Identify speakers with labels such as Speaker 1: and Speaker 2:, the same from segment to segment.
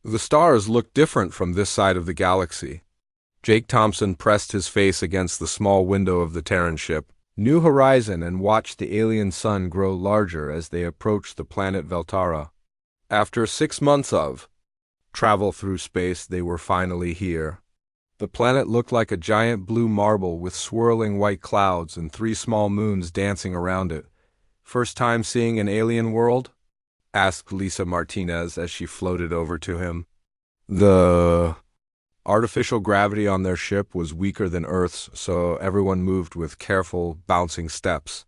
Speaker 1: The stars looked different from this side of the galaxy. Jake Thompson pressed his face against the small window of the Terran ship, New Horizon, and watched the alien sun grow larger as they approached the planet Veltara. After 6 months of travel through space, they were finally here. The planet looked like a giant blue marble with swirling white clouds and 3 small moons dancing around it. "First time seeing an alien world?" asked Lisa Martinez as she floated over to him. The artificial gravity on their ship was weaker than Earth's, so everyone moved with careful, bouncing steps.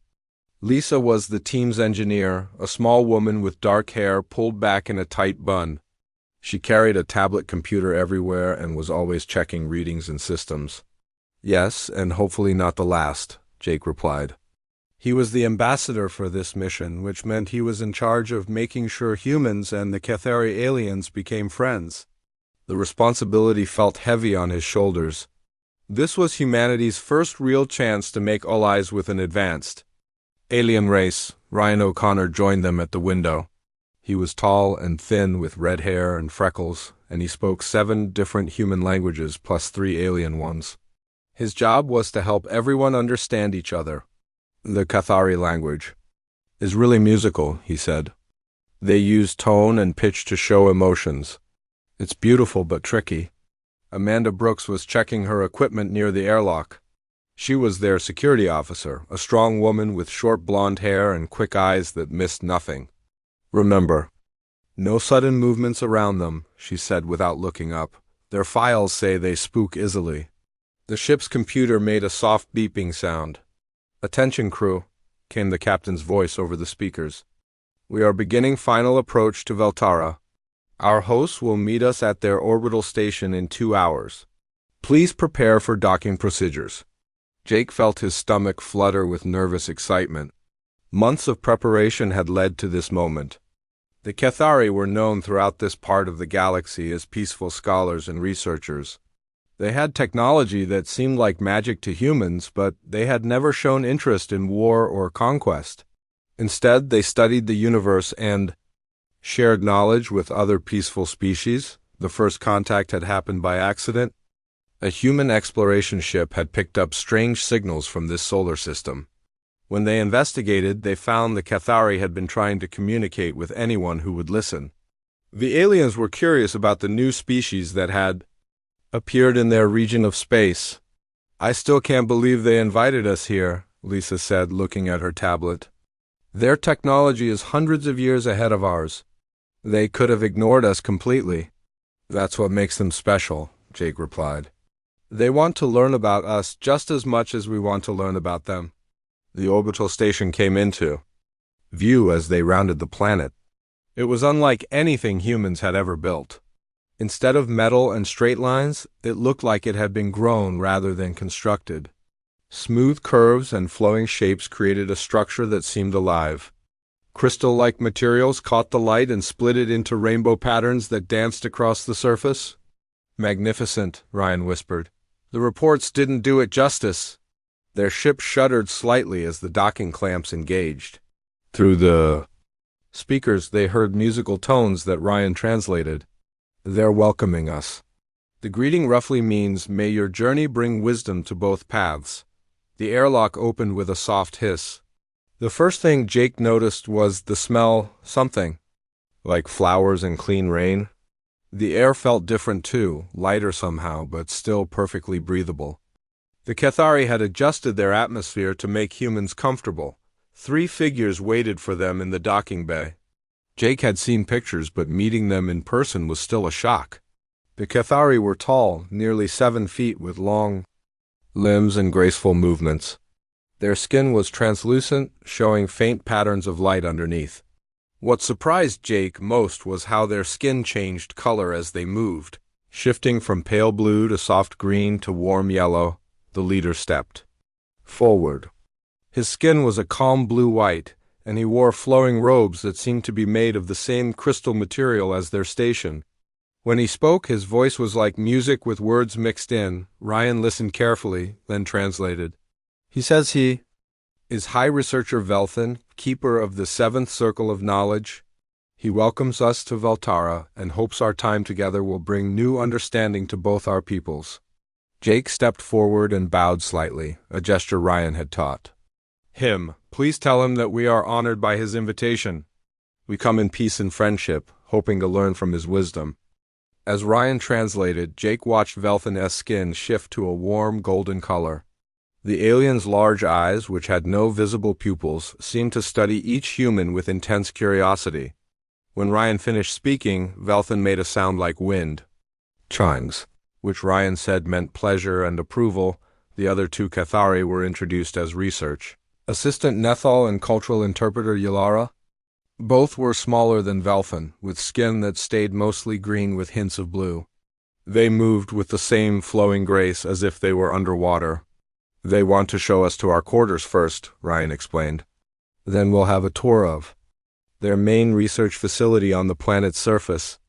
Speaker 1: Lisa was the team's engineer, a small woman with dark hair pulled back in a tight bun. She carried a tablet computer everywhere and was always checking readings and systems. "Yes, and hopefully not the last," Jake replied. He was the ambassador for this mission, which meant he was in charge of making sure humans and the Cathari aliens became friends. The responsibility felt heavy on his shoulders. This was humanity's first real chance to make allies with an advanced alien race. Ryan O'Connor joined them at the window. He was tall and thin with red hair and freckles, and he spoke 7 different human languages plus 3 alien ones. His job was to help everyone understand each other. "The Cathari language is really musical," he said. "They use tone and pitch to show emotions. It's beautiful but tricky." Amanda Brooks was checking her equipment near the airlock. She was their security officer, a strong woman with short blonde hair and quick eyes that missed nothing. "Remember, no sudden movements around them," she said without looking up. "Their files say they spook easily." The ship's computer made a soft beeping sound. "Attention, crew," came the captain's voice over the speakers. "We are beginning final approach to Veltara. Our hosts will meet us at their orbital station in 2 hours. Please prepare for docking procedures." Jake felt his stomach flutter with nervous excitement. Months of preparation had led to this moment. The Cathari were known throughout this part of the galaxy as peaceful scholars and researchers. They had technology that seemed like magic to humans, but they had never shown interest in war or conquest. Instead, they studied the universe and shared knowledge with other peaceful species. The first contact had happened by accident. A human exploration ship had picked up strange signals from this solar system. When they investigated, they found the Cathari had been trying to communicate with anyone who would listen. The aliens were curious about the new species that had appeared in their region of space. "I still can't believe they invited us here," Lisa said, looking at her tablet. "Their technology is hundreds of years ahead of ours. They could have ignored us completely." "That's what makes them special," Jake replied. "They want to learn about us just as much as we want to learn about them." The orbital station came into view as they rounded the planet. It was unlike anything humans had ever built. Instead of metal and straight lines, it looked like it had been grown rather than constructed. Smooth curves and flowing shapes created a structure that seemed alive. Crystal-like materials caught the light and split it into rainbow patterns that danced across the surface. "Magnificent," Ryan whispered. "The reports didn't do it justice." Their ship shuddered slightly as the docking clamps engaged. Through the speakers, they heard musical tones that Ryan translated. "They're welcoming us." The greeting roughly means, "May your journey bring wisdom to both paths." The airlock opened with a soft hiss. The first thing Jake noticed was the smell, something like flowers and clean rain. The air felt different too, lighter somehow, but still perfectly breathable. The Cathari had adjusted their atmosphere to make humans comfortable. 3 figures waited for them in the docking bay. Jake had seen pictures, but meeting them in person was still a shock. The Cathari were tall, nearly 7 feet, with long limbs and graceful movements. Their skin was translucent, showing faint patterns of light underneath. What surprised Jake most was how their skin changed color as they moved, shifting from pale blue to soft green to warm yellow. The leader stepped forward. His skin was a calm blue-white, and he wore flowing robes that seemed to be made of the same crystal material as their station. When he spoke, his voice was like music with words mixed in. Ryan listened carefully, then translated. "He says he is High Researcher Velthan, keeper of the 7th Circle of Knowledge. He welcomes us to Veltara and hopes our time together will bring new understanding to both our peoples. Jake stepped forward and bowed slightly, a gesture Ryan had taught him. Please tell him that we are honored by his invitation. We come in peace and friendship, hoping to learn from his wisdom. As Ryan translated, Jake watched Velthan's skin shift to a warm golden color. The alien's large eyes, which had no visible pupils, seemed to study each human with intense curiosity. When Ryan finished speaking, Velthan made a sound like wind chimes, which Ryan said meant pleasure and approval. The other two Cathari were introduced as research assistant Nethal and cultural interpreter Yalara. Both were smaller than Velthan, with skin that stayed mostly green with hints of blue. They moved with the same flowing grace as if they were underwater. They want to show us to our quarters first, Ryan explained. Then we'll have a tour of their main research facility on the planet's surface.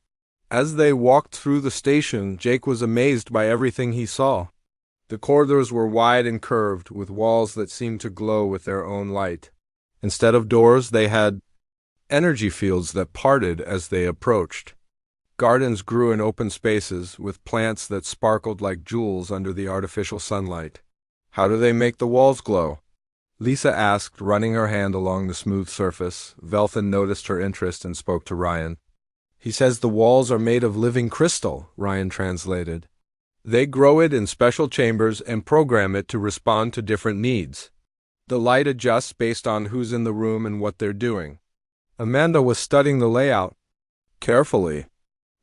Speaker 1: As they walked through the station, Jake was amazed by everything he saw. The corridors were wide and curved, with walls that seemed to glow with their own light. Instead of doors, they had energy fields that parted as they approached. Gardens grew in open spaces, with plants that sparkled like jewels under the artificial sunlight. How do they make the walls glow? Lisa asked, running her hand along the smooth surface. Velthan noticed her interest and spoke to Ryan. He says the walls are made of living crystal, Ryan translated. They grow it in special chambers and program it to respond to different needs. The light adjusts based on who's in the room and what they're doing. Amanda was studying the layout carefully.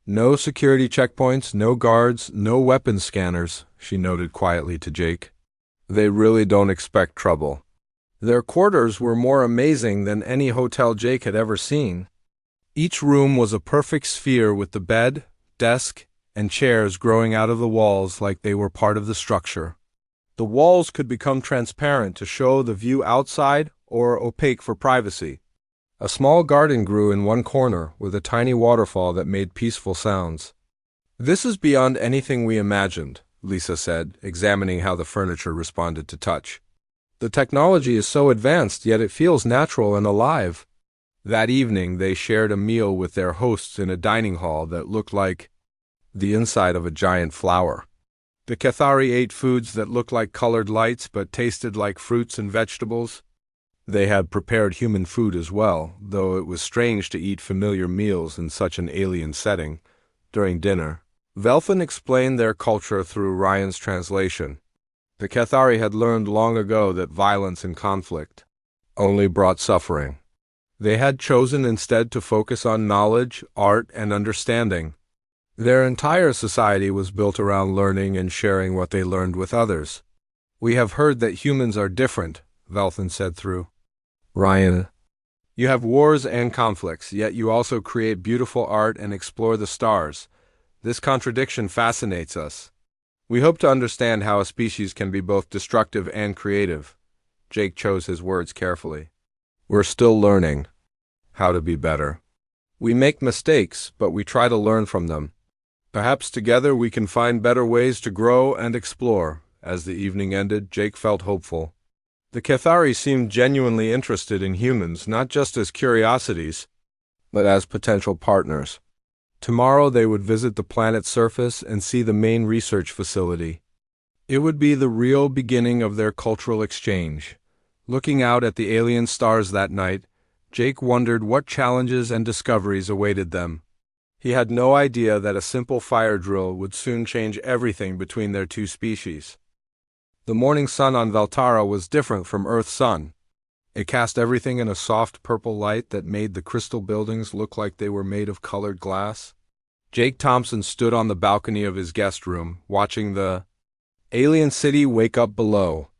Speaker 1: No security checkpoints, no guards, no weapon scanners, she noted quietly to Jake. They really don't expect trouble. Their quarters were more amazing than any hotel Jake had ever seen. Each room was a perfect sphere with the bed, desk, and chairs growing out of the walls like they were part of the structure. The walls could become transparent to show the view outside or opaque for privacy. A small garden grew in one corner with a tiny waterfall that made peaceful sounds. This is beyond anything we imagined, Lisa said, examining how the furniture responded to touch. The technology is so advanced, yet it feels natural and alive. That evening, they shared a meal with their hosts in a dining hall that looked like the inside of a giant flower. The Cathari ate foods that looked like colored lights but tasted like fruits and vegetables. They had prepared human food as well, though it was strange to eat familiar meals in such an alien setting. During dinner, Velthan explained their culture through Ryan's translation. The Cathari had learned long ago that violence and conflict only brought suffering. They had chosen instead to focus on knowledge, art, and understanding. Their entire society was built around learning and sharing what they learned with others. We have heard that humans are different, Velthan said through Ryan. You have wars and conflicts, yet you also create beautiful art and explore the stars. This contradiction fascinates us. We hope to understand how a species can be both destructive and creative. Jake chose his words carefully. We're still learning how to be better. We make mistakes, but we try to learn from them. Perhaps together we can find better ways to grow and explore. As the evening ended, Jake felt hopeful. The Cathari seemed genuinely interested in humans, not just as curiosities, but as potential partners. Tomorrow they would visit the planet's surface and see the main research facility. It would be the real beginning of their cultural exchange. Looking out at the alien stars that night, Jake wondered what challenges and discoveries awaited them. He had no idea that a simple fire drill would soon change everything between their two species. The morning sun on Veltara was different from Earth's sun. It cast everything in a soft purple light that made the crystal buildings look like they were made of colored glass. Jake Thompson stood on the balcony of his guest room, watching the alien city wake up below.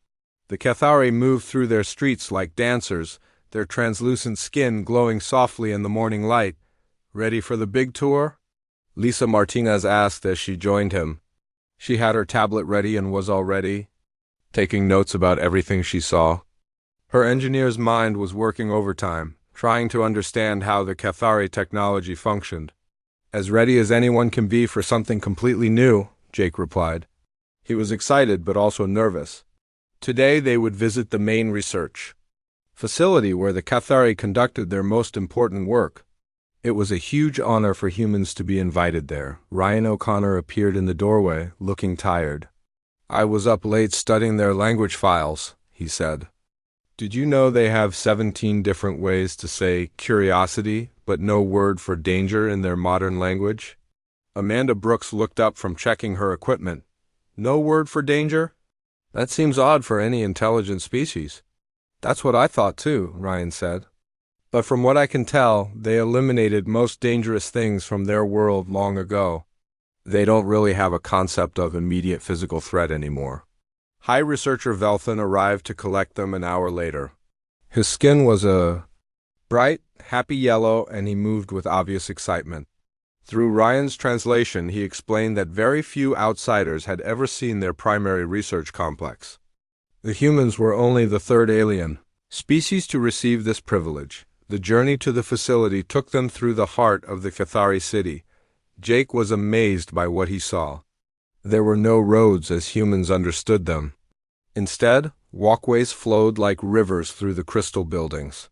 Speaker 1: The Cathari moved through their streets like dancers, their translucent skin glowing softly in the morning light. Ready for the big tour? Lisa Martinez asked as she joined him. She had her tablet ready and was already taking notes about everything she saw. Her engineer's mind was working overtime, trying to understand how the Cathari technology functioned. As ready as anyone can be for something completely new, Jake replied. He was excited but also nervous. Today they would visit the main research facility where the Cathari conducted their most important work. It was a huge honor for humans to be invited there. Ryan O'Connor appeared in the doorway, looking tired. I was up late studying their language files, he said. Did you know they have 17 different ways to say curiosity, but no word for danger in their modern language? Amanda Brooks looked up from checking her equipment. No word for danger? That seems odd for any intelligent species. That's what I thought too, Ryan said. But from what I can tell, they eliminated most dangerous things from their world long ago. They don't really have a concept of immediate physical threat anymore. High researcher Velthan arrived to collect them an hour later. His skin was a bright, happy yellow, and he moved with obvious excitement. Through Ryan's translation, he explained that very few outsiders had ever seen their primary research complex. The humans were only the third alien species to receive this privilege. The journey to the facility took them through the heart of the Cathari city. Jake was amazed by what he saw. There were no roads as humans understood them. Instead, walkways flowed like rivers through the crystal buildings.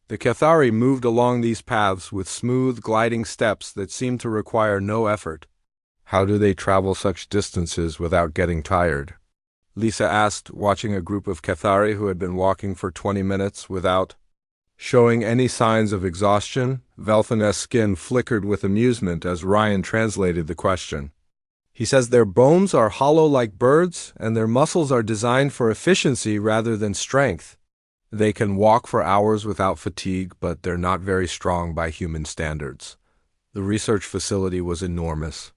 Speaker 1: The Cathari moved along these paths with smooth, gliding steps that seemed to require no effort. How do they travel such distances without getting tired? Lisa asked, watching a group of Cathari who had been walking for 20 minutes without showing any signs of exhaustion. Velthan's skin flickered with amusement as Ryan translated the question. He says their bones are hollow like birds, and their muscles are designed for efficiency rather than strength. They can walk for hours without fatigue, but they're not very strong by human standards. The research facility was enormous.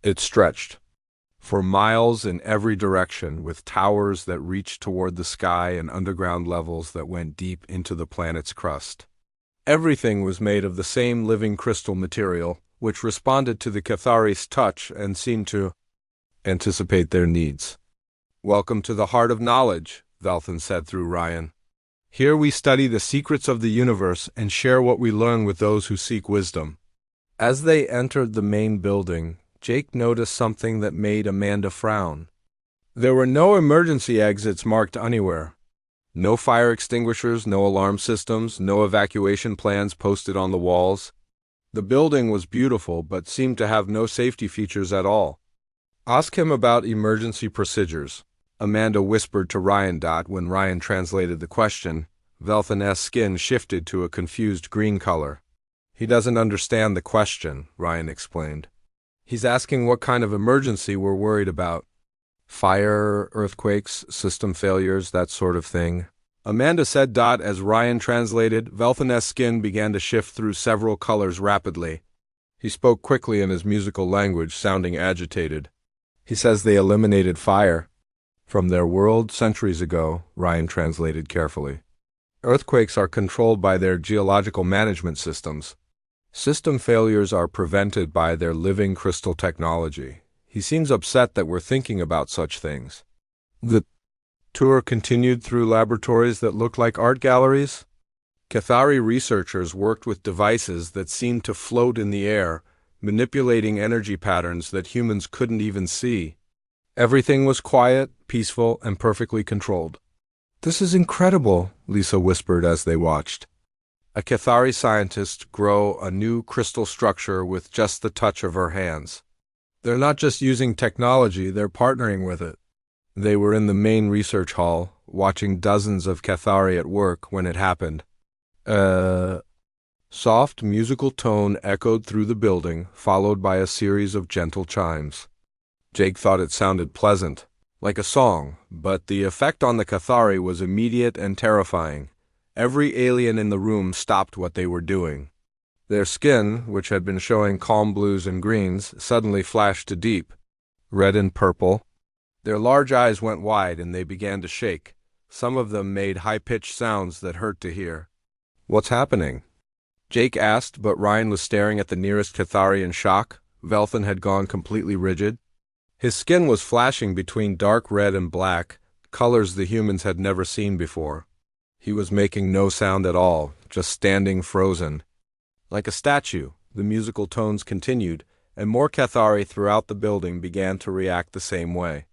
Speaker 1: It stretched for miles in every direction, with towers that reached toward the sky and underground levels that went deep into the planet's crust. Everything was made of the same living crystal material, which responded to the Cathari's touch and seemed to anticipate their needs. Welcome to the heart of knowledge, Velthan said through Ryan. Here we study the secrets of the universe and share what we learn with those who seek wisdom. As they entered the main building, Jake noticed something that made Amanda frown. There were no emergency exits marked anywhere. No fire extinguishers, no alarm systems, no evacuation plans posted on the walls. The building was beautiful, but seemed to have no safety features at all. Ask him about emergency procedures, Amanda whispered to Ryan. When Ryan translated the question, Velthan's skin shifted to a confused green color. He doesn't understand the question, Ryan explained. He's asking what kind of emergency we're worried about. Fire, earthquakes, system failures, that sort of thing. Amanda said. As Ryan translated, Velthan's skin began to shift through several colors rapidly. He spoke quickly in his musical language, sounding agitated. He says they eliminated fire from their world centuries ago, Ryan translated carefully. Earthquakes are controlled by their geological management systems. System failures are prevented by their living crystal technology. He seems upset that we're thinking about such things. The tour continued through laboratories that looked like art galleries. Cathari researchers worked with devices that seemed to float in the air, manipulating energy patterns that humans couldn't even see. Everything was quiet, peaceful, and perfectly controlled. This is incredible, Lisa whispered as they watched. A Cathari scientist grow a new crystal structure with just the touch of her hands. They're not just using technology, they're partnering with it. They were in the main research hall, watching dozens of Cathari at work when it happened. Soft musical tone echoed through the building, followed by a series of gentle chimes. Jake thought it sounded pleasant, like a song, but the effect on the Cathari was immediate and terrifying. Every alien in the room stopped what they were doing. Their skin, which had been showing calm blues and greens, suddenly flashed to deep red and purple. Their large eyes went wide and they began to shake. Some of them made high-pitched sounds that hurt to hear. What's happening? Jake asked, but Ryan was staring at the nearest Cathari in shock. Velthan had gone completely rigid. His skin was flashing between dark red and black, colors the humans had never seen before. He was making no sound at all, just standing frozen. Like a statue, the musical tones continued, and more Cathari throughout the building began to react the same way.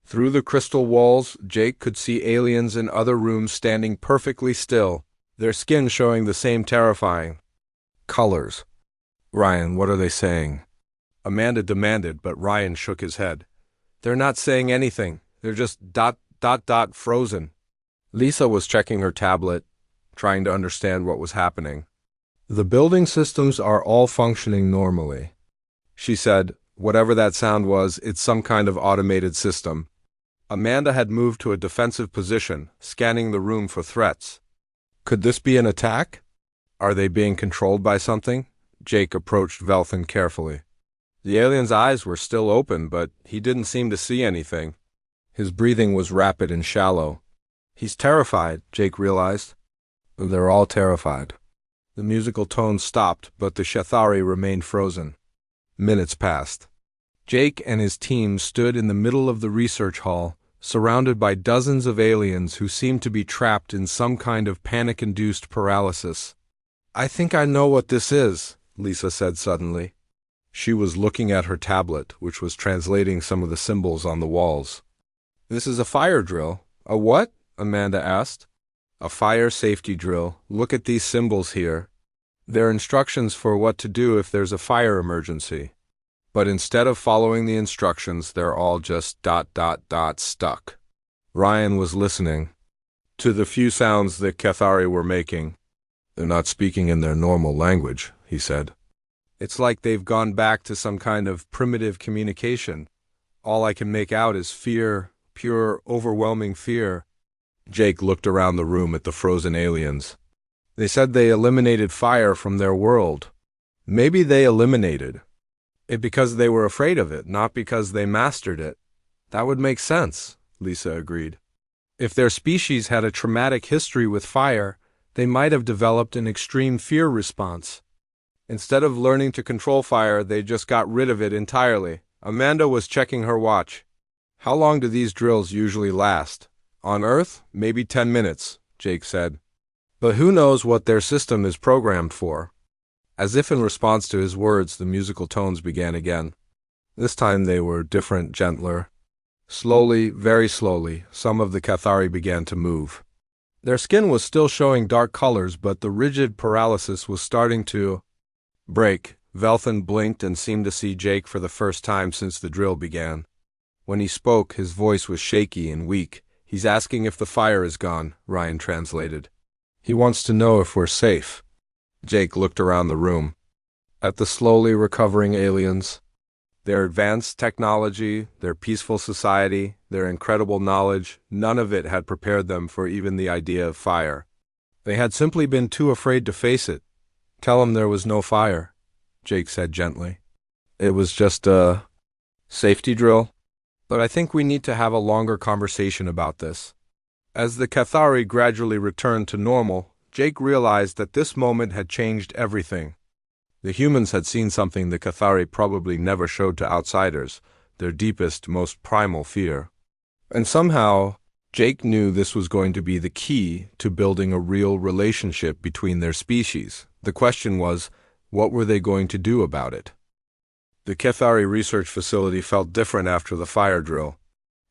Speaker 1: Through the crystal walls, Jake could see aliens in other rooms standing perfectly still, their skin showing the same terrifying colors. Ryan, what are they saying? Amanda demanded, but Ryan shook his head. They're not saying anything. They're just ... frozen. Lisa was checking her tablet, trying to understand what was happening. The building systems are all functioning normally. She said, whatever that sound was, it's some kind of automated system. Amanda had moved to a defensive position, scanning the room for threats. Could this be an attack? Are they being controlled by something? Jake approached Velthin carefully. The alien's eyes were still open, but he didn't seem to see anything. His breathing was rapid and shallow. He's terrified, Jake realized. They're all terrified. The musical tone stopped, but the Shethari remained frozen. Minutes passed. Jake and his team stood in the middle of the research hall, surrounded by dozens of aliens who seemed to be trapped in some kind of panic-induced paralysis. I think I know what this is, Lisa said suddenly. She was looking at her tablet, which was translating some of the symbols on the walls. This is a fire drill. A what? Amanda asked. A fire safety drill. Look at these symbols here. They're instructions for what to do if there's a fire emergency. But instead of following the instructions, they're all just ... stuck. Ryan was listening to the few sounds that Cathari were making. They're not speaking in their normal language, he said. It's like they've gone back to some kind of primitive communication. All I can make out is fear, pure, overwhelming fear. Jake looked around the room at the frozen aliens. They said they eliminated fire from their world. Maybe they eliminated it because they were afraid of it, not because they mastered it. That would make sense, Lisa agreed. If their species had a traumatic history with fire, they might have developed an extreme fear response. Instead of learning to control fire, they just got rid of it entirely. Amanda was checking her watch. How long do these drills usually last? On Earth, maybe 10 minutes, Jake said. But who knows what their system is programmed for? As if in response to his words, the musical tones began again. This time they were different, gentler. Slowly, very slowly, some of the Cathari began to move. Their skin was still showing dark colors, but the rigid paralysis was starting to break. Velthin blinked and seemed to see Jake for the first time since the drill began. When he spoke, his voice was shaky and weak. He's asking if the fire is gone, Ryan translated. He wants to know if we're safe. Jake looked around the room. At the slowly recovering aliens. Their advanced technology, their peaceful society, their incredible knowledge, none of it had prepared them for even the idea of fire. They had simply been too afraid to face it. Tell him there was no fire, Jake said gently. It was just a safety drill. But I think we need to have a longer conversation about this. As the Cathari gradually returned to normal, Jake realized that this moment had changed everything. The humans had seen something the Cathari probably never showed to outsiders, their deepest, most primal fear. And somehow, Jake knew this was going to be the key to building a real relationship between their species. The question was, what were they going to do about it? The Cathari research facility felt different after the fire drill.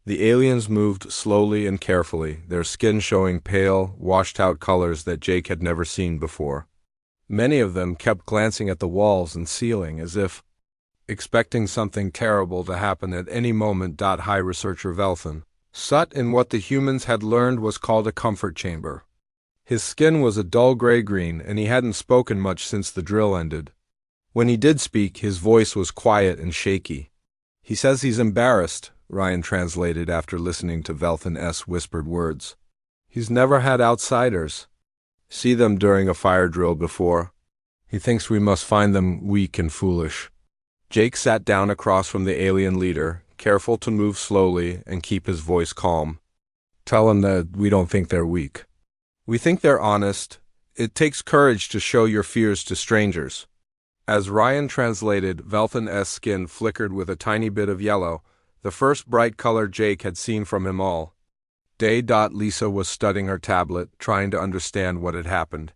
Speaker 1: The aliens moved slowly and carefully, their skin showing pale, washed-out colors that Jake had never seen before. Many of them kept glancing at the walls and ceiling as if expecting something terrible to happen at any moment. High researcher Velthin sat in what the humans had learned was called a comfort chamber. His skin was a dull gray-green, and he hadn't spoken much since the drill ended. When he did speak, his voice was quiet and shaky. He says he's embarrassed, Ryan translated after listening to Velthin's whispered words. He's never had outsiders see them during a fire drill before. He thinks we must find them weak and foolish. Jake sat down across from the alien leader, careful to move slowly and keep his voice calm. Tell him that we don't think they're weak. We think they're honest. It takes courage to show your fears to strangers. As Ryan translated, Velthin's skin flickered with a tiny bit of yellow, the first bright color Jake had seen from him all day. Lisa was studying her tablet, trying to understand what had happened.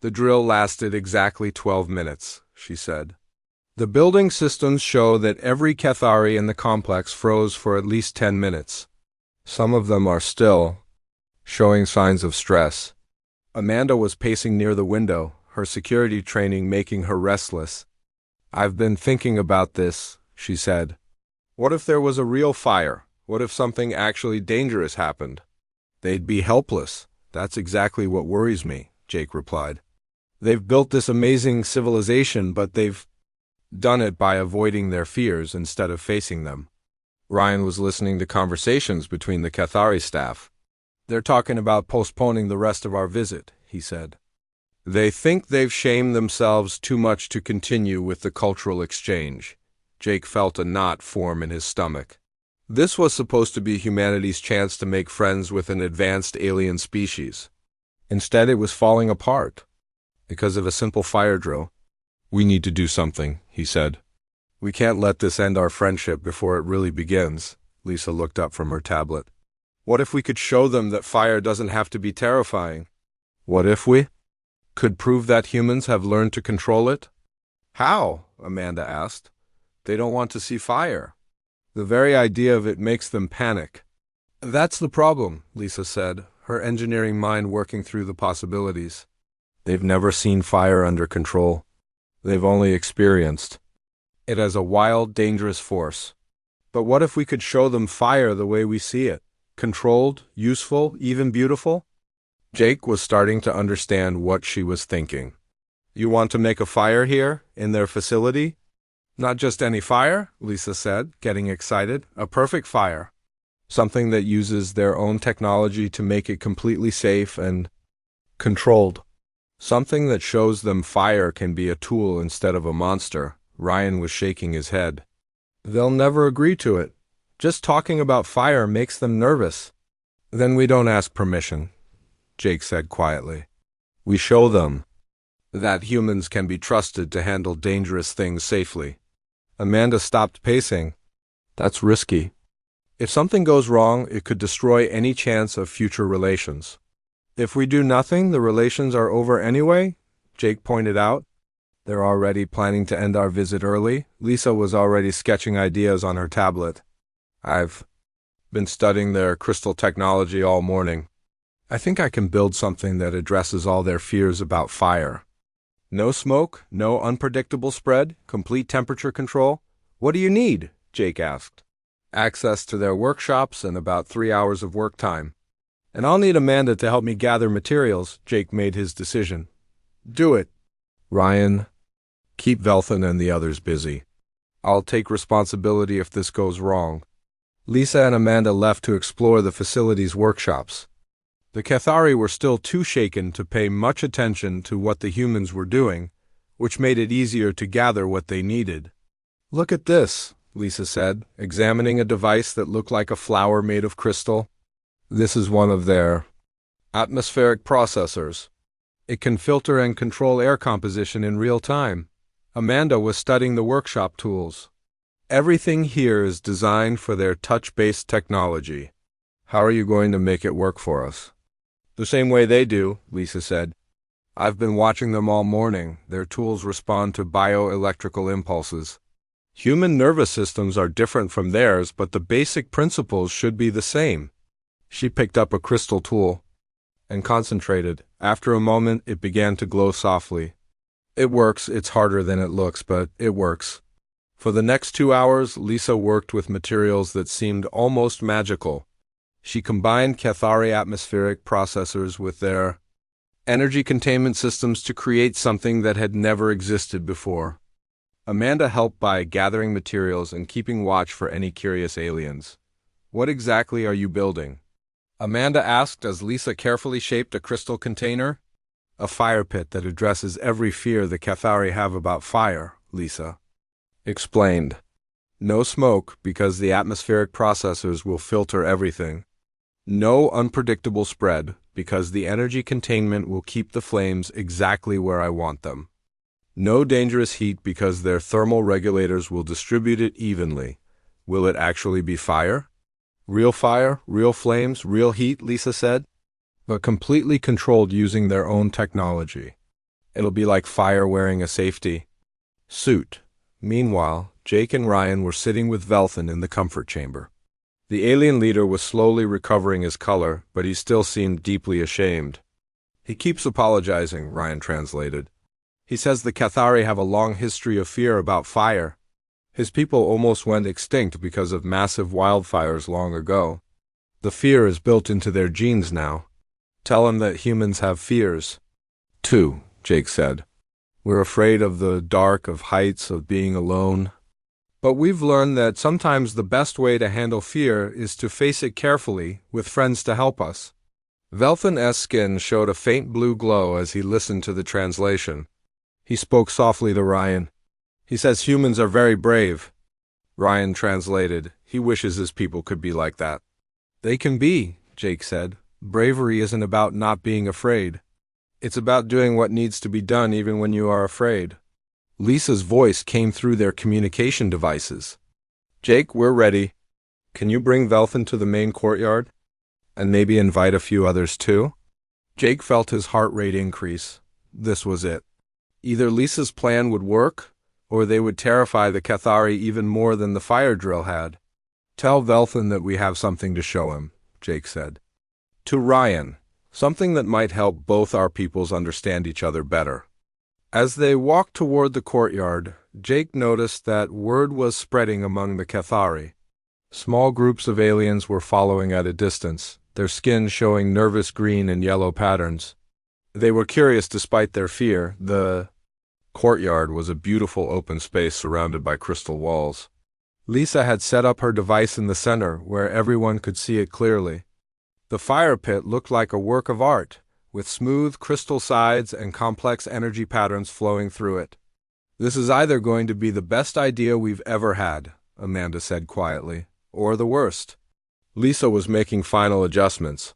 Speaker 1: The drill lasted exactly 12 minutes, she said. The building systems show that every Cathari in the complex froze for at least 10 minutes. Some of them are still showing signs of stress. Amanda was pacing near the window, her security training making her restless. I've been thinking about this, she said. What if there was a real fire? What if something actually dangerous happened? They'd be helpless. That's exactly what worries me, Jake replied. They've built this amazing civilization, but they've done it by avoiding their fears instead of facing them. Ryan was listening to conversations between the Cathari staff. They're talking about postponing the rest of our visit, he said. They think they've shamed themselves too much to continue with the cultural exchange. Jake felt a knot form in his stomach. This was supposed to be humanity's chance to make friends with an advanced alien species. Instead, it was falling apart because of a simple fire drill. We need to do something, he said. We can't let this end our friendship before it really begins. Lisa looked up from her tablet. What if we could show them that fire doesn't have to be terrifying? What if we could prove that humans have learned to control it? How? Amanda asked. They don't want to see fire. The very idea of it makes them panic. That's the problem, Lisa said, her engineering mind working through the possibilities. They've never seen fire under control. They've only experienced it as a wild, dangerous force. But what if we could show them fire the way we see it? Controlled, useful, even beautiful? Jake was starting to understand what she was thinking. You want to make a fire here, in their facility? Not just any fire, Lisa said, getting excited. A perfect fire. Something that uses their own technology to make it completely safe and controlled. Something that shows them fire can be a tool instead of a monster. Ryan was shaking his head. They'll never agree to it. Just talking about fire makes them nervous. Then we don't ask permission, Jake said quietly. We show them that humans can be trusted to handle dangerous things safely. Amanda stopped pacing. That's risky. If something goes wrong, it could destroy any chance of future relations. If we do nothing, the relations are over anyway, Jake pointed out. They're already planning to end our visit early. Lisa was already sketching ideas on her tablet. I've been studying their crystal technology all morning. I think I can build something that addresses all their fears about fire. No smoke, no unpredictable spread, complete temperature control. What do you need? Jake asked. Access to their workshops and about 3 hours of work time. And I'll need Amanda to help me gather materials. Jake made his decision. Do it. Ryan, keep Velthan and the others busy. I'll take responsibility if this goes wrong. Lisa and Amanda left to explore the facility's workshops. The Cathari were still too shaken to pay much attention to what the humans were doing, which made it easier to gather what they needed. Look at this, Lisa said, examining a device that looked like a flower made of crystal. This is one of their atmospheric processors. It can filter and control air composition in real time. Amanda was studying the workshop tools. Everything here is designed for their touch-based technology. How are you going to make it work for us? The same way they do, Lisa said. I've been watching them all morning. Their tools respond to bioelectrical impulses. Human nervous systems are different from theirs, but the basic principles should be the same. She picked up a crystal tool and concentrated. After a moment, it began to glow softly. It works. It's harder than it looks, but it works. For the next 2 hours, Lisa worked with materials that seemed almost magical. She combined Cathari atmospheric processors with their energy containment systems to create something that had never existed before. Amanda helped by gathering materials and keeping watch for any curious aliens. What exactly are you building? Amanda asked as Lisa carefully shaped a crystal container. A fire pit that addresses every fear the Cathari have about fire, Lisa explained. No smoke because the atmospheric processors will filter everything. No unpredictable spread because the energy containment will keep the flames exactly where I want them. No dangerous heat because their thermal regulators will distribute it evenly. Will it actually be fire? Real fire, real flames, real heat, Lisa said, but completely controlled using their own technology. It'll be like fire wearing a safety suit. Meanwhile, Jake and Ryan were sitting with Velthan in the comfort chamber. The alien leader was slowly recovering his color, but he still seemed deeply ashamed. He keeps apologizing, Ryan translated. He says the Cathari have a long history of fear about fire. His people almost went extinct because of massive wildfires long ago. The fear is built into their genes now. Tell him that humans have fears, too, Jake said. We're afraid of the dark, of heights, of being alone. But we've learned that sometimes the best way to handle fear is to face it carefully, with friends to help us. Velthan's skin showed a faint blue glow as he listened to the translation. He spoke softly to Ryan. He says humans are very brave. Ryan translated. He wishes his people could be like that. They can be, Jake said. Bravery isn't about not being afraid. It's about doing what needs to be done even when you are afraid. Lisa's voice came through their communication devices. Jake, we're ready. Can you bring Velthan to the main courtyard? And maybe invite a few others too? Jake felt his heart rate increase. This was it. Either Lisa's plan would work, or they would terrify the Cathari even more than the fire drill had. Tell Velthan that we have something to show him, Jake said. To Ryan, something that might help both our peoples understand each other better. As they walked toward the courtyard, Jake noticed that word was spreading among the Cathari. Small groups of aliens were following at a distance, their skin showing nervous green and yellow patterns. They were curious despite their fear. The courtyard was a beautiful open space surrounded by crystal walls. Lisa had set up her device in the center, where everyone could see it clearly. The fire pit looked like a work of art, with smooth crystal sides and complex energy patterns flowing through it. This is either going to be the best idea we've ever had, Amanda said quietly, or the worst. Lisa was making final adjustments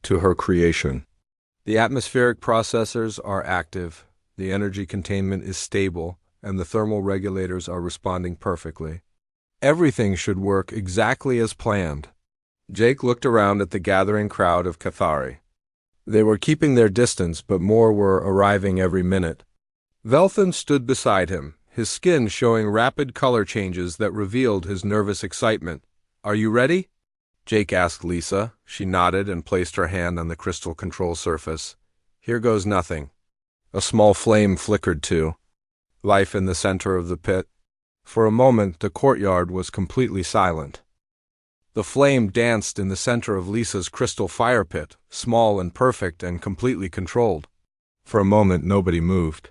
Speaker 1: to her creation. The atmospheric processors are active, the energy containment is stable, and the thermal regulators are responding perfectly. Everything should work exactly as planned. Jake looked around at the gathering crowd of Cathari. They were keeping their distance, but more were arriving every minute. Velthan stood beside him, his skin showing rapid color changes that revealed his nervous excitement. Are you ready? Jake asked Lisa. She nodded and placed her hand on the crystal control surface. Here goes nothing. A small flame flickered too. Life in the center of the pit. For a moment, the courtyard was completely silent. The flame danced in the center of Lisa's crystal fire pit, small and perfect and completely controlled. For a moment, nobody moved.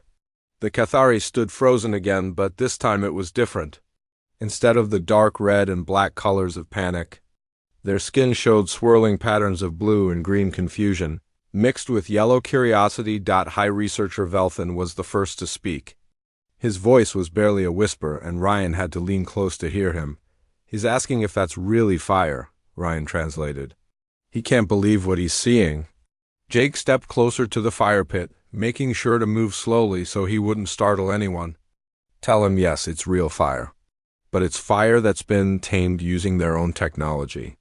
Speaker 1: The Cathari stood frozen again, but this time it was different. Instead of the dark red and black colors of panic, their skin showed swirling patterns of blue and green confusion, mixed with yellow curiosity. High Researcher Velthan was the first to speak. His voice was barely a whisper, and Ryan had to lean close to hear him. He's asking if that's really fire, Ryan translated. He can't believe what he's seeing. Jake stepped closer to the fire pit, making sure to move slowly so he wouldn't startle anyone. Tell him yes, it's real fire. But it's fire that's been tamed using their own technology.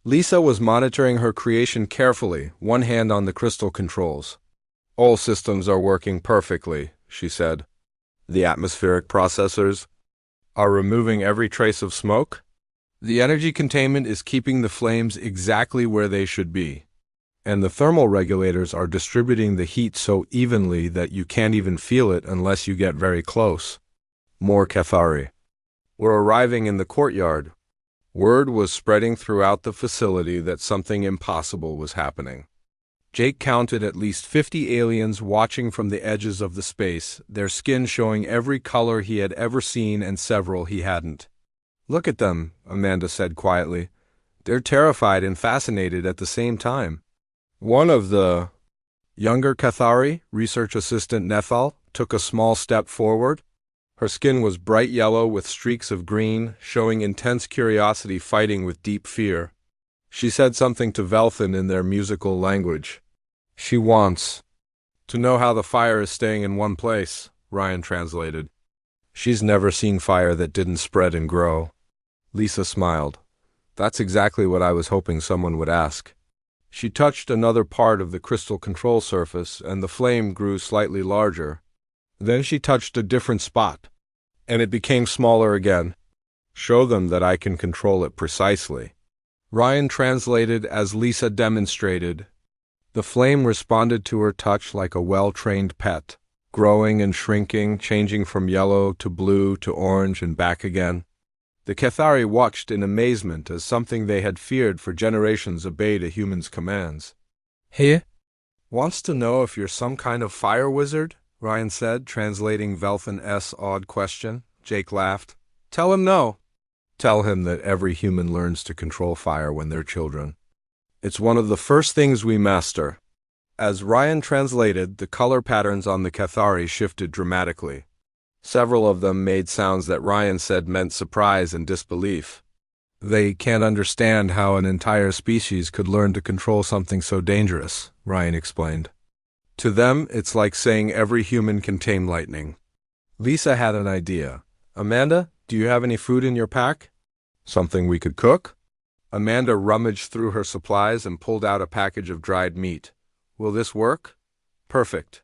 Speaker 1: Lisa was monitoring her creation carefully, one hand on the crystal controls. All systems are working perfectly, she said. The atmospheric processors are removing every trace of smoke. The energy containment is keeping the flames exactly where they should be. And the thermal regulators are distributing the heat so evenly that you can't even feel it unless you get very close. More Cathari were arriving in the courtyard. Word was spreading throughout the facility that something impossible was happening. Jake counted at least 50 aliens watching from the edges of the space, their skin showing every color he had ever seen and several he hadn't. Look at them, Amanda said quietly. They're terrified and fascinated at the same time. One of the younger Cathari, research assistant Nethal, took a small step forward. Her skin was bright yellow with streaks of green, showing intense curiosity fighting with deep fear. She said something to Velthan in their musical language. She wants to know how the fire is staying in one place, Ryan translated. She's never seen fire that didn't spread and grow. Lisa smiled. That's exactly what I was hoping someone would ask. She touched another part of the crystal control surface, and the flame grew slightly larger. Then she touched a different spot, and it became smaller again. Show them that I can control it precisely. Ryan translated as Lisa demonstrated. The flame responded to her touch like a well-trained pet, growing and shrinking, changing from yellow to blue to orange and back again. The Cathari watched in amazement as something they had feared for generations obeyed a human's commands. "Hey? Wants to know if you're some kind of fire wizard?" Ryan said, translating Velthan's odd question. Jake laughed. "Tell him no. Tell him that every human learns to control fire when they're children. It's one of the first things we master." As Ryan translated, the color patterns on the Cathari shifted dramatically. Several of them made sounds that Ryan said meant surprise and disbelief. "They can't understand how an entire species could learn to control something so dangerous," Ryan explained. "To them, it's like saying every human can tame lightning." Lisa had an idea. "Amanda, do you have any food in your pack? Something we could cook?" Amanda rummaged through her supplies and pulled out a package of dried meat. "Will this work?" "Perfect."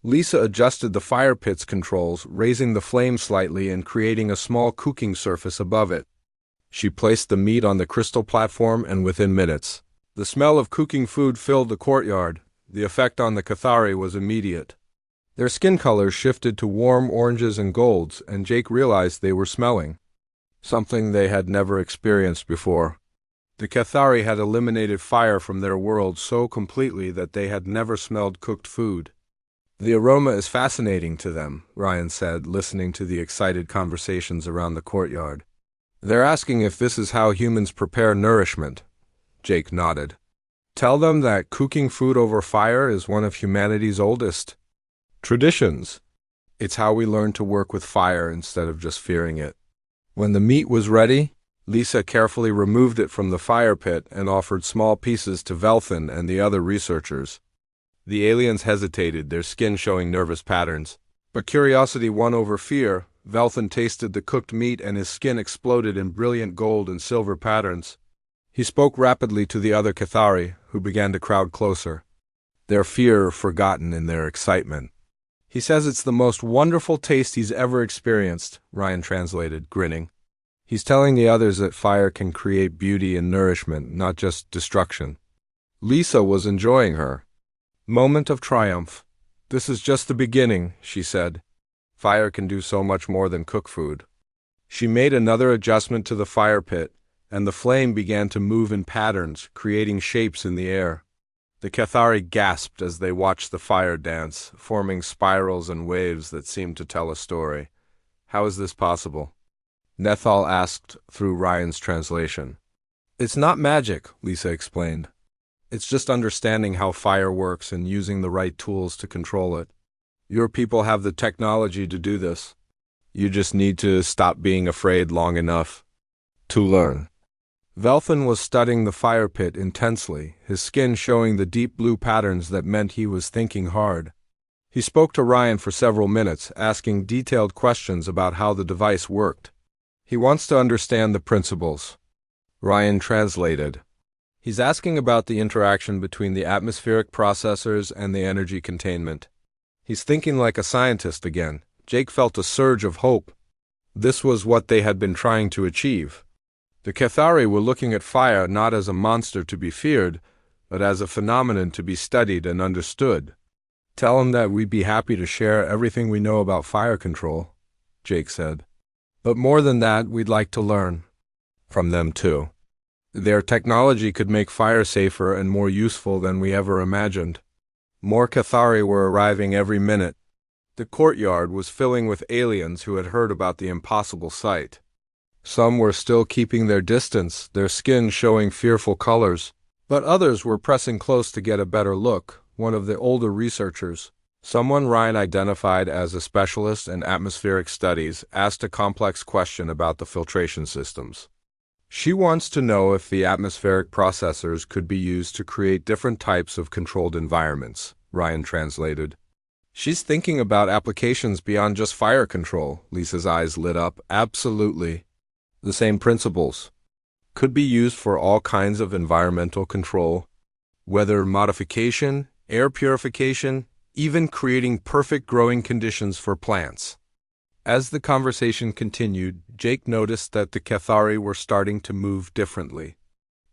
Speaker 1: Lisa adjusted the fire pit's controls, raising the flame slightly and creating a small cooking surface above it. She placed the meat on the crystal platform, and within minutes, the smell of cooking food filled the courtyard. The effect on the Cathari was immediate. Their skin colors shifted to warm oranges and golds, and Jake realized they were smelling something they had never experienced before. The Cathari had eliminated fire from their world so completely that they had never smelled cooked food. "The aroma is fascinating to them," Ryan said, listening to the excited conversations around the courtyard. "They're asking if this is how humans prepare nourishment." Jake nodded. "Tell them that cooking food over fire is one of humanity's oldest traditions. It's how we learn to work with fire instead of just fearing it." When the meat was ready, Lisa carefully removed it from the fire pit and offered small pieces to Velthan and the other researchers. The aliens hesitated, their skin showing nervous patterns. But curiosity won over fear. Velthan tasted the cooked meat and his skin exploded in brilliant gold and silver patterns. He spoke rapidly to the other Cathari, who began to crowd closer, their fear forgotten in their excitement. "He says it's the most wonderful taste he's ever experienced," Ryan translated, grinning. "He's telling the others that fire can create beauty and nourishment, not just destruction." Lisa was enjoying her moment of triumph. "This is just the beginning," she said. "Fire can do so much more than cook food." She made another adjustment to the fire pit, and the flame began to move in patterns, creating shapes in the air. The Cathari gasped as they watched the fire dance, forming spirals and waves that seemed to tell a story. "How is this possible?" Nethal asked through Ryan's translation. "It's not magic," Lisa explained. "It's just understanding how fire works and using the right tools to control it. Your people have the technology to do this. You just need to stop being afraid long enough to learn." Velthan was studying the fire pit intensely, his skin showing the deep blue patterns that meant he was thinking hard. He spoke to Ryan for several minutes, asking detailed questions about how the device worked. "He wants to understand the principles." Ryan translated. "He's asking about the interaction between the atmospheric processors and the energy containment." He's thinking like a scientist again. Jake felt a surge of hope. This was what they had been trying to achieve. The Cathari were looking at fire not as a monster to be feared, but as a phenomenon to be studied and understood. "Tell him that we'd be happy to share everything we know about fire control," Jake said. "But more than that, we'd like to learn from them too. Their technology could make fire safer and more useful than we ever imagined." More Cathari were arriving every minute. The courtyard was filling with aliens who had heard about the impossible sight. Some were still keeping their distance, their skin showing fearful colors, but others were pressing close to get a better look. One of the older researchers, someone Ryan identified as a specialist in atmospheric studies, asked a complex question about the filtration systems. "She wants to know if the atmospheric processors could be used to create different types of controlled environments," Ryan translated. "She's thinking about applications beyond just fire control." Lisa's eyes lit up. "Absolutely. The same principles could be used for all kinds of environmental control, weather modification, air purification, even creating perfect growing conditions for plants." As the conversation continued, Jake noticed that the Cathari were starting to move differently.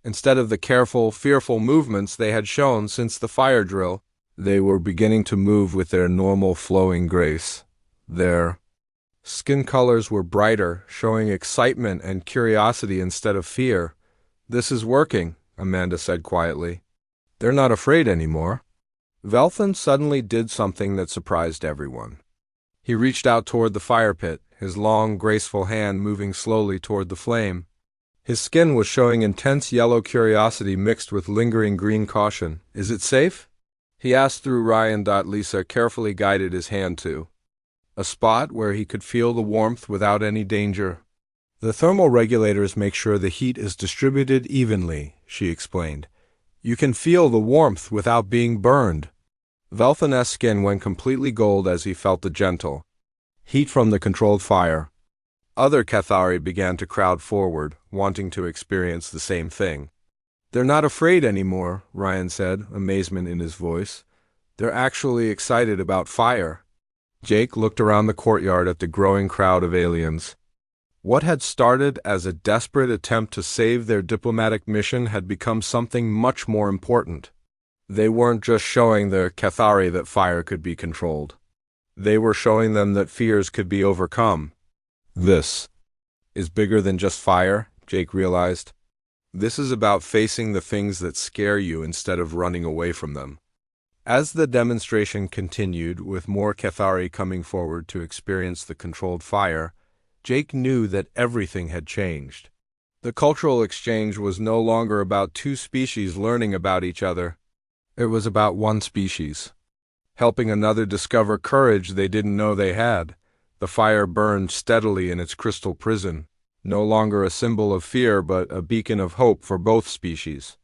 Speaker 1: Instead of the careful, fearful movements they had shown since the fire drill, They were beginning to move with their normal flowing grace. Their skin colors were brighter, showing excitement and curiosity instead of fear. "This is working," Amanda said quietly. "They're not afraid anymore." Velthan suddenly did something that surprised everyone. He reached out toward the fire pit, his long, graceful hand moving slowly toward the flame. His skin was showing intense yellow curiosity mixed with lingering green caution. "Is it safe?" he asked through Ryan. Lisa carefully guided his hand to a spot where he could feel the warmth without any danger. "The thermal regulators make sure the heat is distributed evenly," she explained. "You can feel the warmth without being burned." Velthan's skin went completely gold as he felt the gentle heat from the controlled fire. Other Cathari began to crowd forward, wanting to experience the same thing. "They're not afraid anymore," Ryan said, amazement in his voice. "They're actually excited about fire." Jake looked around the courtyard at the growing crowd of aliens. What had started as a desperate attempt to save their diplomatic mission had become something much more important. They weren't just showing the Cathari that fire could be controlled. They were showing them that fears could be overcome. "This is bigger than just fire," Jake realized. "This is about facing the things that scare you instead of running away from them." As the demonstration continued, with more Cathari coming forward to experience the controlled fire, Jake knew that everything had changed. The cultural exchange was no longer about two species learning about each other. It was about one species helping another discover courage they didn't know they had. The fire burned steadily in its crystal prison, no longer a symbol of fear but a beacon of hope for both species.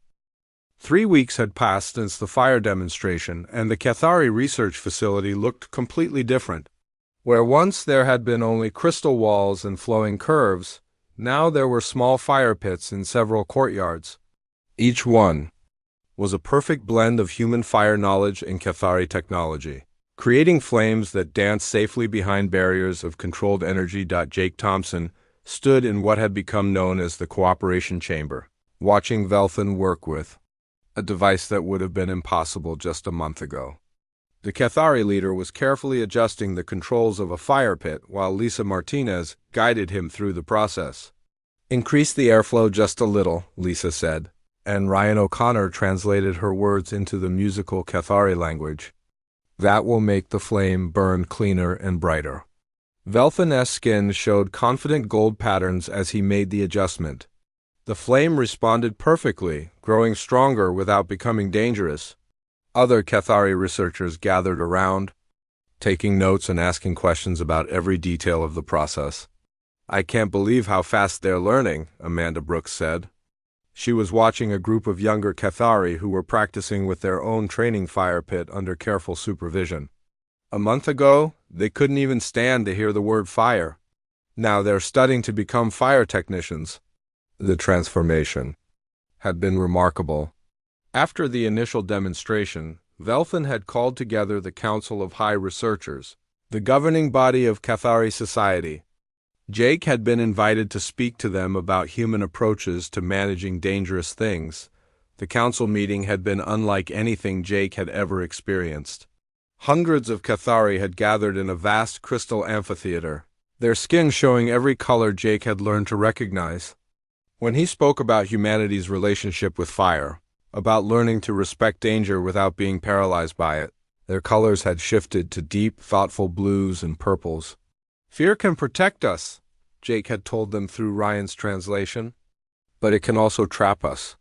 Speaker 1: 3 weeks had passed since the fire demonstration, and the Cathari research facility looked completely different. Where once there had been only crystal walls and flowing curves, now there were small fire pits in several courtyards. Each one was a perfect blend of human fire knowledge and Cathari technology, creating flames that danced safely behind barriers of controlled energy. Jake Thompson stood in what had become known as the Cooperation Chamber, watching Velthan work with a device that would have been impossible just a month ago. The Cathari leader was carefully adjusting the controls of a fire pit while Lisa Martinez guided him through the process. "Increase the airflow just a little," Lisa said, and Ryan O'Connor translated her words into the musical Cathari language. "That will make the flame burn cleaner and brighter." Velthan's skin showed confident gold patterns as he made the adjustment. The flame responded perfectly, growing stronger without becoming dangerous. Other Cathari researchers gathered around, taking notes and asking questions about every detail of the process. "I can't believe how fast they're learning," Amanda Brooks said. She was watching a group of younger Cathari who were practicing with their own training fire pit under careful supervision. A month ago, they couldn't even stand to hear the word fire. Now they're studying to become fire technicians. The transformation had been remarkable. After the initial demonstration, Velthan had called together the Council of High Researchers, the governing body of Cathari society. Jake had been invited to speak to them about human approaches to managing dangerous things. The council meeting had been unlike anything Jake had ever experienced. Hundreds of Cathari had gathered in a vast crystal amphitheater, their skin showing every color Jake had learned to recognize. When he spoke about humanity's relationship with fire, about learning to respect danger without being paralyzed by it, their colors had shifted to deep, thoughtful blues and purples. "Fear can protect us," Jake had told them through Ryan's translation, "but it can also trap us.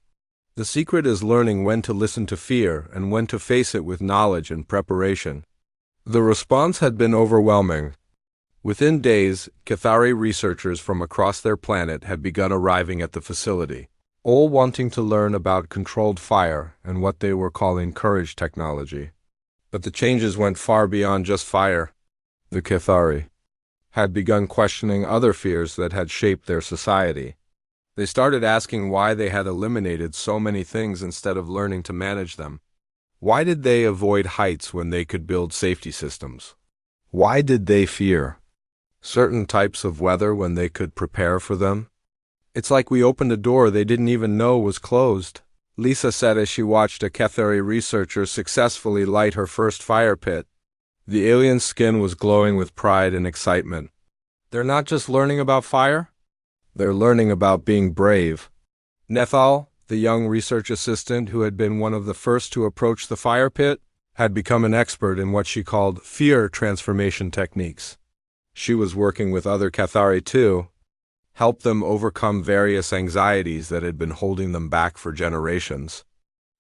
Speaker 1: The secret is learning when to listen to fear and when to face it with knowledge and preparation." The response had been overwhelming. Within days, Cathari researchers from across their planet had begun arriving at the facility, all wanting to learn about controlled fire and what they were calling courage technology. But the changes went far beyond just fire. The Cathari had begun questioning other fears that had shaped their society. They started asking why they had eliminated so many things instead of learning to manage them. Why did they avoid heights when they could build safety systems? Why did they fear certain types of weather when they could prepare for them? "It's like we opened a door they didn't even know was closed," Lisa said as she watched a Cathari researcher successfully light her first fire pit. The alien's skin was glowing with pride and excitement. They're not just learning about fire, they're learning about being brave. Nethal, the young research assistant who had been one of the first to approach the fire pit, had become an expert in what she called fear transformation techniques. She was working with other Cathari too, help them overcome various anxieties that had been holding them back for generations.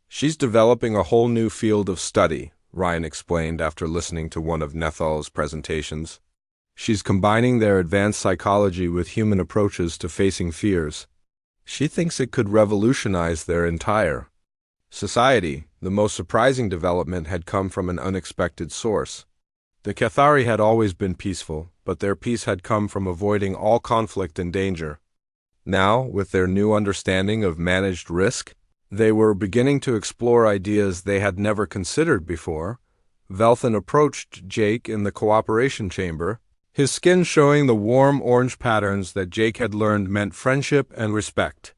Speaker 1: She's developing a whole new field of study, Ryan explained after listening to one of Nethal's presentations. She's combining their advanced psychology with human approaches to facing fears. She thinks it could revolutionize their entire society. The most surprising development had come from an unexpected source. The Cathari had always been peaceful, but their peace had come from avoiding all conflict and danger. Now, with their new understanding of managed risk, they were beginning to explore ideas they had never considered before. Velthan approached Jake in the cooperation chamber, his skin showing the warm orange patterns that Jake had learned meant friendship and respect.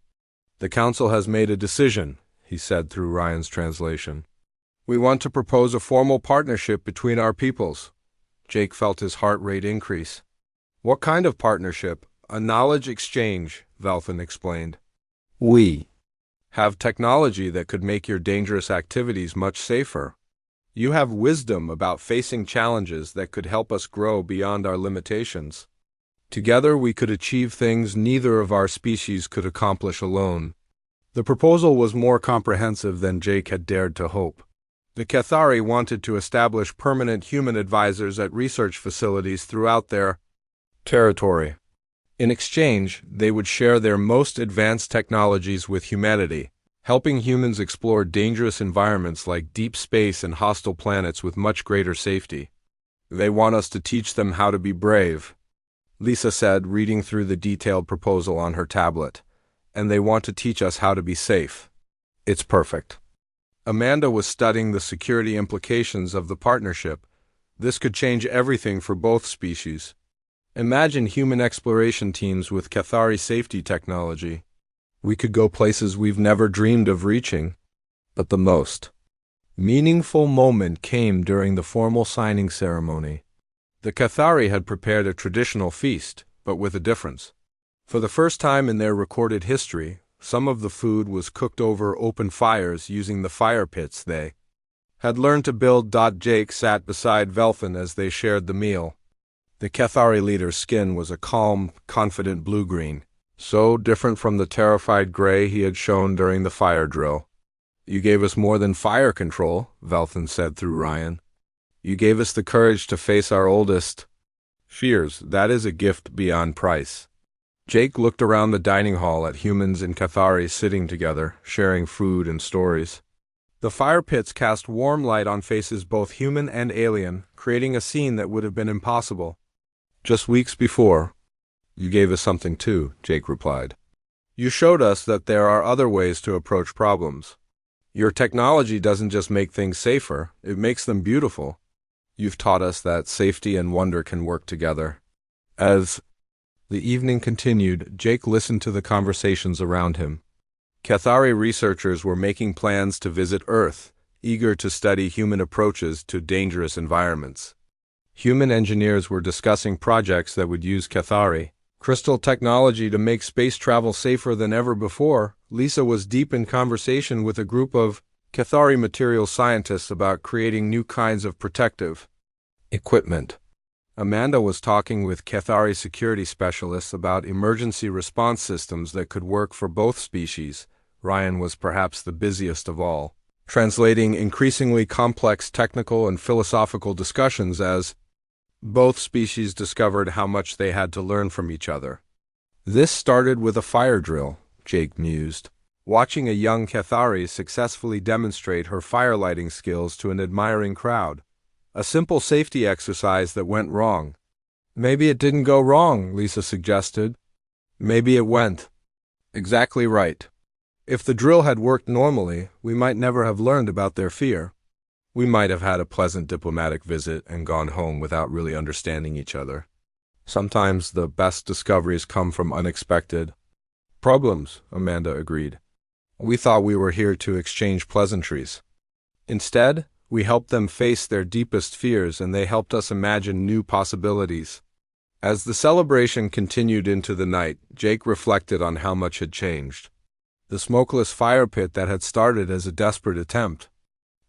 Speaker 1: "The council has made a decision," he said through Ryan's translation. "We want to propose a formal partnership between our peoples." Jake felt his heart rate increase. "What kind of partnership?" "A knowledge exchange," Velthan explained. "We have technology that could make your dangerous activities much safer. You have wisdom about facing challenges that could help us grow beyond our limitations. Together we could achieve things neither of our species could accomplish alone." The proposal was more comprehensive than Jake had dared to hope. The Cathari wanted to establish permanent human advisors at research facilities throughout their territory. In exchange, they would share their most advanced technologies with humanity, helping humans explore dangerous environments like deep space and hostile planets with much greater safety. "They want us to teach them how to be brave," Lisa said, reading through the detailed proposal on her tablet. "And they want to teach us how to be safe." "It's perfect." Amanda was studying the security implications of the partnership. This could change everything for both species. Imagine human exploration teams with Cathari safety technology. We could go places we've never dreamed of reaching. But the most meaningful moment came during the formal signing ceremony. The Cathari had prepared a traditional feast, but with a difference. For the first time in their recorded history, some of the food was cooked over open fires using the fire pits they had learned to build. Jake sat beside Velthan as they shared the meal. The Cathari leader's skin was a calm, confident blue-green, so different from the terrified gray he had shown during the fire drill. "You gave us more than fire control," Velthan said through Ryan. "You gave us the courage to face our oldest fears. That is a gift beyond price." Jake looked around the dining hall at humans and Cathari sitting together, sharing food and stories. The fire pits cast warm light on faces both human and alien, creating a scene that would have been impossible just weeks before. "You gave us something too," Jake replied. "You showed us that there are other ways to approach problems. Your technology doesn't just make things safer, it makes them beautiful. You've taught us that safety and wonder can work together." As the evening continued, Jake listened to the conversations around him. Cathari researchers were making plans to visit Earth, eager to study human approaches to dangerous environments. Human engineers were discussing projects that would use Cathari crystal technology to make space travel safer than ever before. Lisa was deep in conversation with a group of Cathari materials scientists about creating new kinds of protective equipment. Amanda was talking with Cathari security specialists about emergency response systems that could work for both species. Ryan was perhaps the busiest of all, translating increasingly complex technical and philosophical discussions as both species discovered how much they had to learn from each other. "This started with a fire drill," Jake mused, watching a young Cathari successfully demonstrate her fire-lighting skills to an admiring crowd. A simple safety exercise that went wrong. "Maybe it didn't go wrong," Lisa suggested. "Maybe it went exactly right. If the drill had worked normally, we might never have learned about their fear. We might have had a pleasant diplomatic visit and gone home without really understanding each other. Sometimes the best discoveries come from unexpected problems," Amanda agreed. We thought we were here to exchange pleasantries. Instead, we helped them face their deepest fears and they helped us imagine new possibilities. As the celebration continued into the night, Jake reflected on how much had changed. The smokeless fire pit that had started as a desperate attempt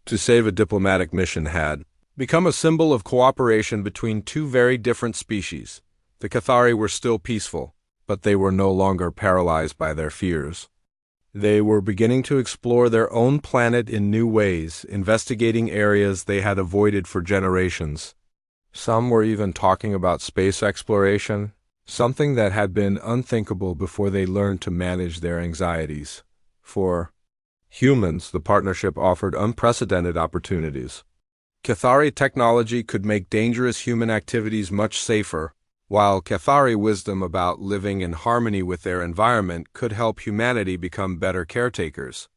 Speaker 1: to save a diplomatic mission had become a symbol of cooperation between two very different species. The Cathari were still peaceful, but they were no longer paralyzed by their fears. They were beginning to explore their own planet in new ways, investigating areas they had avoided for generations. Some were even talking about space exploration, something that had been unthinkable before they learned to manage their anxieties. For humans, the partnership offered unprecedented opportunities. Cathari technology could make dangerous human activities much safer, while Cathari wisdom about living in harmony with their environment could help humanity become better caretakers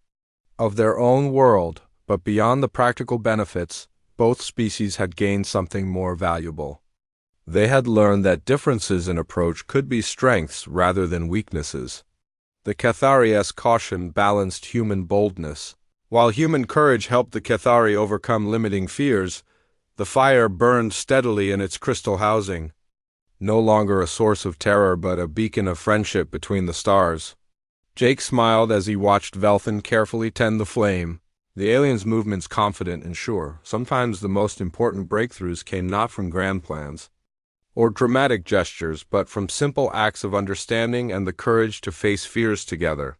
Speaker 1: of their own world. But beyond the practical benefits, both species had gained something more valuable. They had learned that differences in approach could be strengths rather than weaknesses. The Cathari's caution balanced human boldness. While human courage helped the Cathari overcome limiting fears, the fire burned steadily in its crystal housing, no longer a source of terror but a beacon of friendship between the stars. Jake smiled as he watched Velthan carefully tend the flame, the alien's movements confident and sure. Sometimes the most important breakthroughs came not from grand plans or dramatic gestures, but from simple acts of understanding and the courage to face fears together.